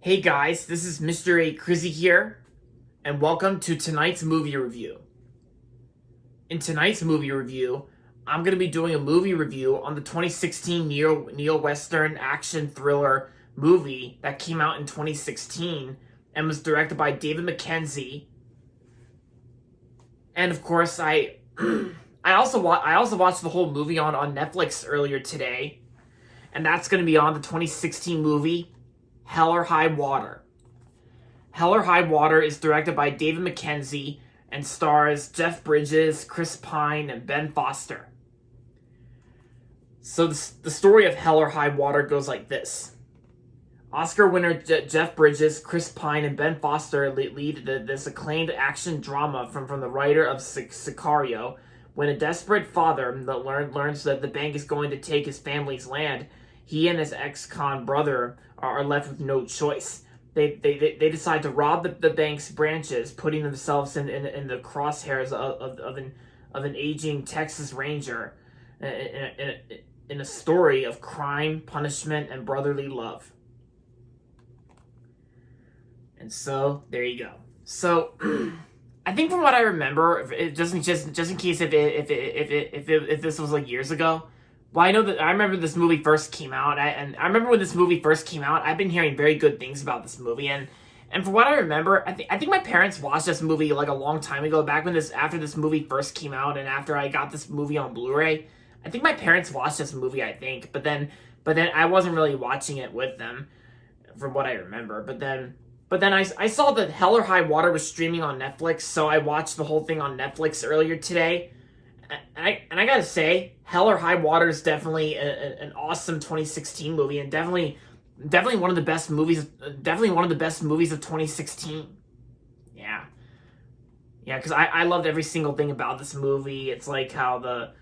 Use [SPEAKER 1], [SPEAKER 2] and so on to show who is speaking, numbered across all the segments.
[SPEAKER 1] Hey guys, this is Mr. A. Crizzy here, and welcome to tonight's movie review. In tonight's movie review, I'm going to be doing a movie review on the 2016 neo-western action thriller movie that came out in 2016 and was directed by David Mackenzie. And of course, I also watched the whole movie on Netflix earlier today, and that's going to be on the 2016 movie Hell or High Water. Hell or High Water is directed by David Mackenzie and stars Jeff Bridges, Chris Pine, and Ben Foster. So the story of Hell or High Water goes like this. Oscar winner Jeff Bridges, Chris Pine, and Ben Foster lead this acclaimed action drama from the writer of Sicario. When a desperate father learns that the bank is going to take his family's land, he and his ex-con brother are left with no choice. They decide to rob the bank's branches, putting themselves in the crosshairs of an aging Texas Ranger in a story of crime, punishment, and brotherly love. And so there you go. So I think from what I remember, just in case if this was like years ago. Well, I know that I remember this movie first came out, and I remember when this movie first came out. I've been hearing very good things about this movie, and from what I remember, I think my parents watched this movie like a long time ago, back when after this movie first came out, and after I got this movie on Blu-ray. I think my parents watched this movie, I think, but then I wasn't really watching it with them, from what I remember. But then I saw that Hell or High Water was streaming on Netflix, so I watched the whole thing on Netflix earlier today. And I gotta say, Hell or High Water is definitely an awesome 2016 movie, and definitely one of the best movies. Definitely one of the best movies of 2016. Yeah, because I loved every single thing about this movie. It's like how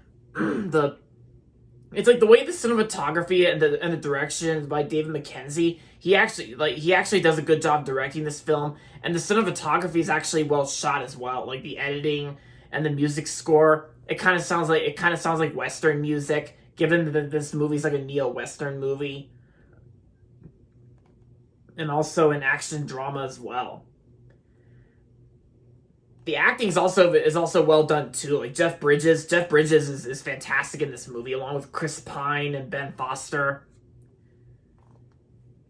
[SPEAKER 1] it's like the way the cinematography and the direction by David Mackenzie. He actually does a good job directing this film, and the cinematography is actually well shot as well. Like the editing and the music score. It kind of sounds like Western music, given that this movie's like a neo-Western movie. And also an action drama as well. The acting is also well done too. Like Jeff Bridges is fantastic in this movie, along with Chris Pine and Ben Foster.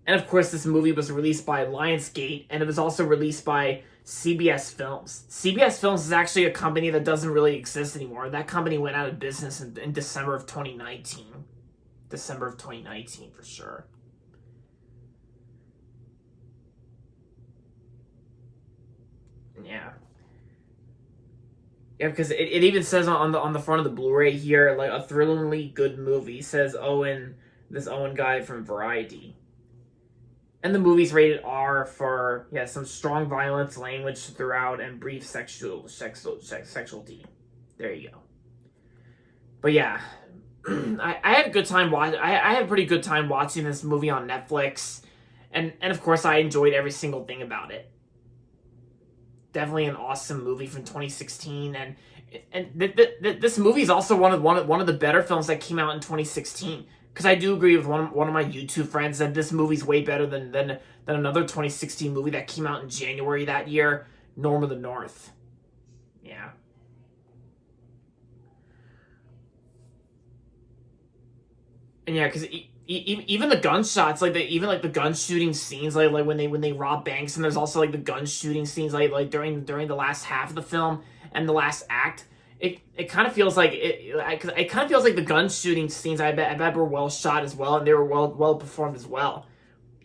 [SPEAKER 1] And of course, this movie was released by Lionsgate, and it was also released by CBS Films. CBS Films is actually a company that doesn't really exist anymore. That company went out of business in December of 2019. December of 2019, for sure. Yeah. Yeah, because it even says on the front of the Blu-ray here, like, a thrillingly good movie, says this Owen guy from Variety. And the movie's rated R for, some strong violence, language throughout, and brief sexuality. There you go. But yeah, I had a good time I had a pretty good time watching this movie on Netflix, and of course I enjoyed every single thing about it. Definitely an awesome movie from 2016, and this movie is also one of the better films that came out in 2016. Because I do agree with one of my YouTube friends that this movie's way better than another 2016 movie that came out in January that year, Norm of the North. Yeah. And yeah, because even the gunshots, like the gun shooting scenes, like when they rob banks, and there's also like the gun shooting scenes, like during the last half of the film and the last act. It kind of feels like it kind of feels like the gun shooting scenes I bet were well shot as well, and they were well performed as well.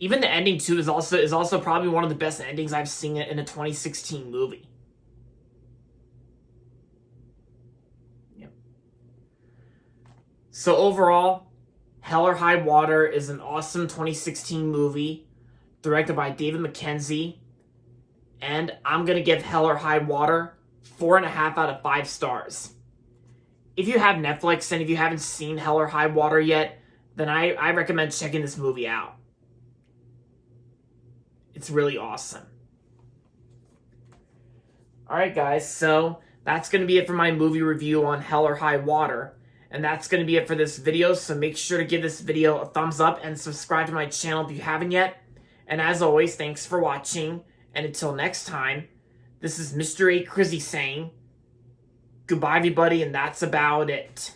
[SPEAKER 1] Even the ending too is also probably one of the best endings I've seen in a 2016 movie. Yep. So overall, Hell or High Water is an awesome 2016 movie directed by David Mackenzie, and I'm gonna give Hell or High Water 4.5 out of 5 stars. If you have Netflix and if you haven't seen Hell or High Water yet, then I recommend checking this movie out. It's really awesome. Alright guys, so that's going to be it for my movie review on Hell or High Water. And that's going to be it for this video, so make sure to give this video a thumbs up and subscribe to my channel if you haven't yet. And as always, thanks for watching. And until next time, this is Mr. A. Crizzy saying goodbye, everybody, and that's about it.